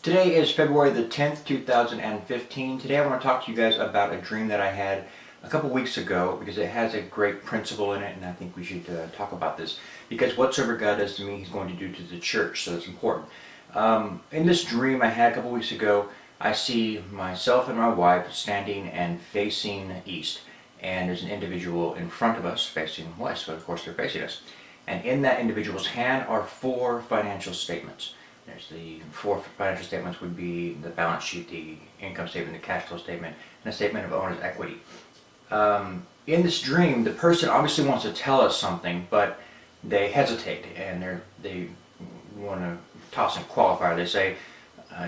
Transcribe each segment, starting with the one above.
Today is February the 10th, 2015. Today I want to talk to you guys about a dream that I had a couple weeks ago because it has a great principle in it, and I think we should talk about this because whatsoever God does to me, He's going to do to the church, so it's important. In this dream I had a couple weeks ago, I see myself and my wife standing and facing east, and there's an individual in front of us facing west, so of course they're facing us. And in that individual's hand are four financial statements. There's the four financial statements would be the balance sheet, the income statement, the cash flow statement, and a statement of owner's equity. In this dream, the person obviously wants to tell us something, but they hesitate and they want to toss in a qualifier. They say,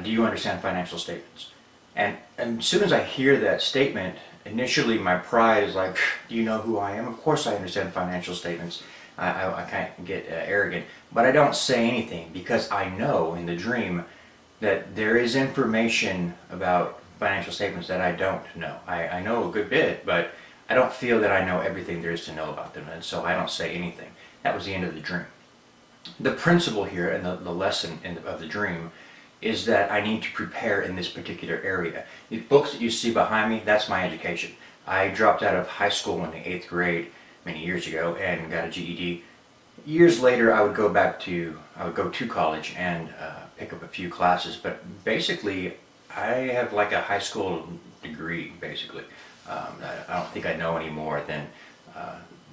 do you understand financial statements? And as soon as I hear that statement, initially my pride is like, do you know who I am? Of course I understand financial statements. I can't get arrogant, but I don't say anything because I know in the dream that there is information about financial statements that I don't know. I know a good bit, but I don't feel that I know everything there is to know about them, and so I don't say anything. That was the end of the dream. The principle here and the lesson of the dream is that I need to prepare in this particular area. The books that you see behind me, that's my education. I dropped out of high school in the 8th grade many years ago and got a GED. Years later I would go to college and pick up a few classes, but basically I have like a high school degree basically. I don't think I know any more than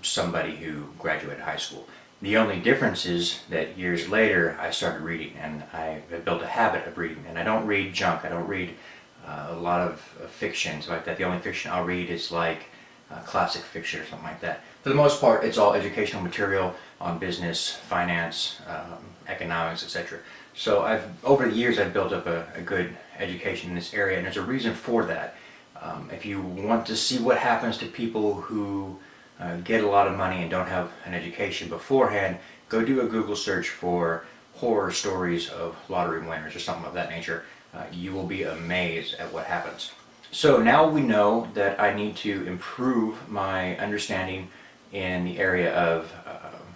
somebody who graduated high school. The only difference is that years later I started reading, and I built a habit of reading, and I don't read junk. I don't read a lot of fiction, so like that. The only fiction I'll read is like classic fiction or something like that. For the most part, it's all educational material on business, finance, economics, etc. So over the years I've built up a good education in this area, and there's a reason for that. If you want to see what happens to people who get a lot of money and don't have an education beforehand, go do a Google search for horror stories of lottery winners or something of that nature. You will be amazed at what happens. So now we know that I need to improve my understanding in the area of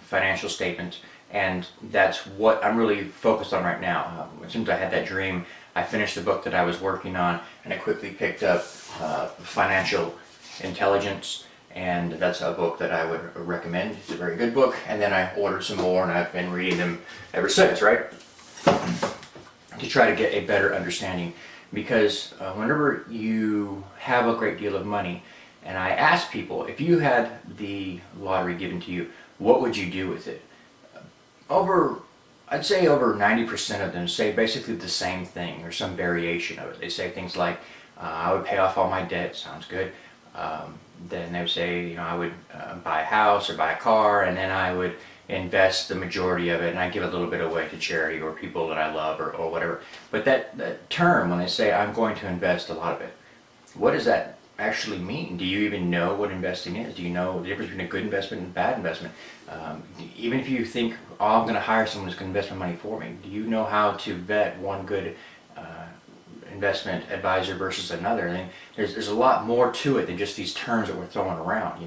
financial statements, and that's what I'm really focused on right now. As soon as I had that dream, I finished the book that I was working on, and I quickly picked up Financial Intelligence, and that's a book that I would recommend. It's a very good book, and then I ordered some more, and I've been reading them ever since, right? To try to get a better understanding. Because whenever you have a great deal of money, and I ask people, if you had the lottery given to you, what would you do with it? I'd say over 90% of them say basically the same thing or some variation of it. They say things like, I would pay off all my debt, sounds good. Then they would say, I would buy a house or buy a car, and then I would invest the majority of it, and I give a little bit away to charity or people that I love or whatever. But that term, when they say I'm going to invest a lot of it, what does that actually mean? Do you even know what investing is? Do you know the difference between a good investment and a bad investment? Even if you think, oh, I'm going to hire someone who's going to invest my money for me, do you know how to vet one good investment advisor versus another? I mean, there's a lot more to it than just these terms that we're throwing around.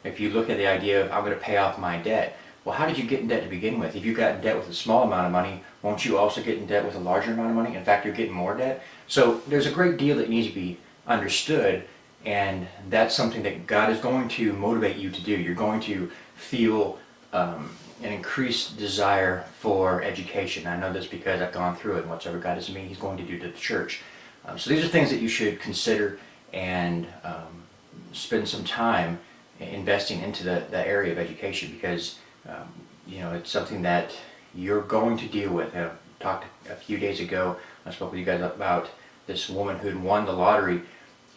If you look at the idea of I'm going to pay off my debt, well, how did you get in debt to begin with? If you got in debt with a small amount of money, won't you also get in debt with a larger amount of money? In fact, you're getting more debt. So there's a great deal that needs to be understood, and that's something that God is going to motivate you to do. You're going to feel an increased desire for education. I know this because I've gone through it, and whatsoever God does to me, He's going to do to the church. So these are things that you should consider and spend some time investing into the area of education, because it's something that you're going to deal with. I talked a few days ago, I spoke with you guys about this woman who had won the lottery,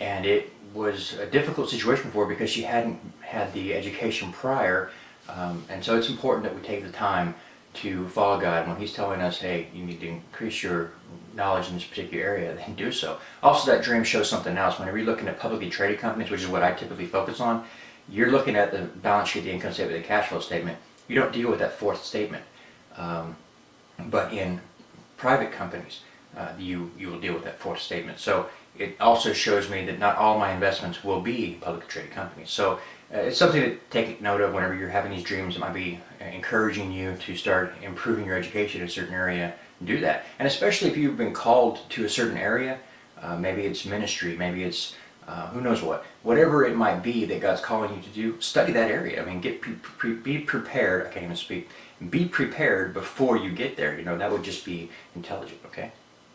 and it was a difficult situation for her because she hadn't had the education prior, and so it's important that we take the time to follow God. When He's telling us, hey, you need to increase your knowledge in this particular area, then do so. Also, that dream shows something else. Whenever you're looking at publicly traded companies, which is what I typically focus on, you're looking at the balance sheet, the income statement, the cash flow statement. You don't deal with that fourth statement. But in private companies, you will deal with that fourth statement. So it also shows me that not all my investments will be publicly traded companies. So It's something to take note of whenever you're having these dreams. It might be encouraging you to start improving your education in a certain area. Do that. And especially if you've been called to a certain area, maybe it's ministry, maybe it's who knows what. Whatever it might be that God's calling you to do, study that area. I mean, be prepared. I can't even speak. Be prepared before you get there. You know, that would just be intelligent, okay?